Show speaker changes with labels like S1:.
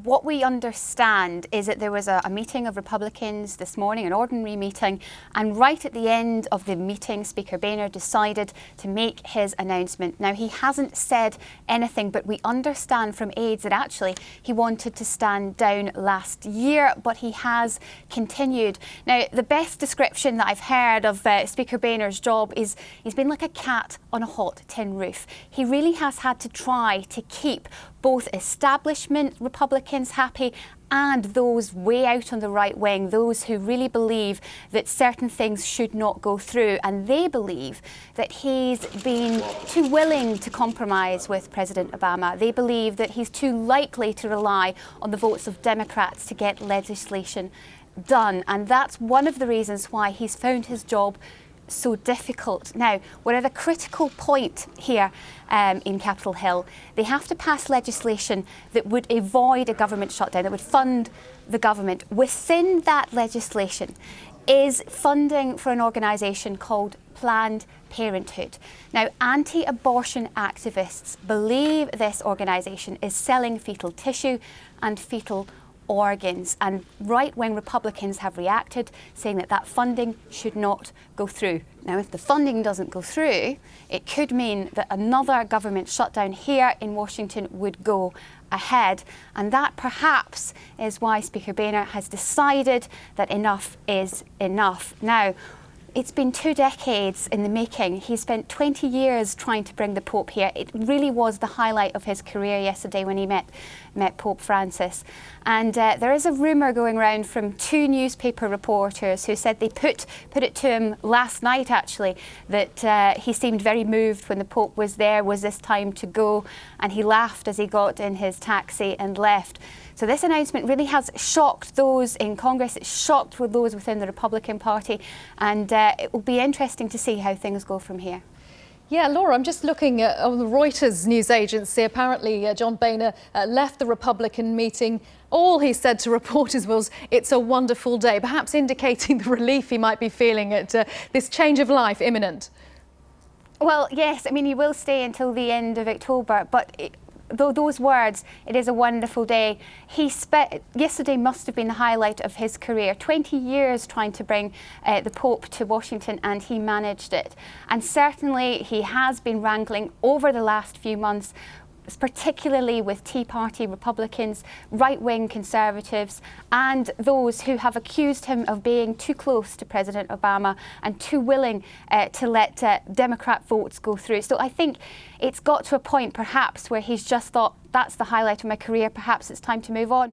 S1: what we understand is that there was a meeting of Republicans this morning, an ordinary meeting, and right at the end of the meeting, Speaker Boehner decided to make his announcement. Now, he hasn't said anything, but we understand from aides that actually he wanted to stand down last year, but he has continued. Now, the best description that I've heard of Speaker Boehner's job is he's been like a cat on a hot tin roof. He really has had to try to keep both establishment Republicans happy and those way out on the right wing, those who really believe that certain things should not go through. And they believe that he's been too willing to compromise with President Obama. They believe that he's too likely to rely on the votes of Democrats to get legislation done. And that's one of the reasons why he's found his job so difficult. Now, we're at a critical point here in Capitol Hill. They have to pass legislation that would avoid a government shutdown, that would fund the government. Within that legislation is funding for an organisation called Planned Parenthood. Now, anti-abortion activists believe this organisation is selling fetal tissue and fetal organs, and right-wing Republicans have reacted, saying that that funding should not go through. Now, if the funding doesn't go through, it could mean that another government shutdown here in Washington would go ahead, and that perhaps is why Speaker Boehner has decided that enough is enough. Now, it's been 2 decades in the making. He spent 20 years trying to bring the Pope here. It really was the highlight of his career yesterday when he met Pope Francis. And there is a rumour going around from 2 newspaper reporters who said they put it to him last night, actually, that he seemed very moved when the Pope was there. Was this time to go? And he laughed as he got in his taxi and left. So this announcement really has shocked those in Congress. It's shocked those within the Republican Party, and it will be interesting to see how things go from here.
S2: Yeah, Laura, I'm just looking at the Reuters news agency. Apparently, John Boehner left the Republican meeting. All he said to reporters was, "It's a wonderful day," perhaps indicating the relief he might be feeling at this change of life imminent.
S1: Well, yes, I mean, he will stay until the end of October, but though those words, "it is a wonderful day," yesterday must have been the highlight of his career. 20 years trying to bring the Pope to Washington, and he managed it. And certainly he has been wrangling over the last few months, particularly with Tea Party Republicans, right-wing Conservatives, and those who have accused him of being too close to President Obama and too willing to let Democrat votes go through. So I think it's got to a point perhaps where he's just thought, that's the highlight of my career, perhaps it's time to move on.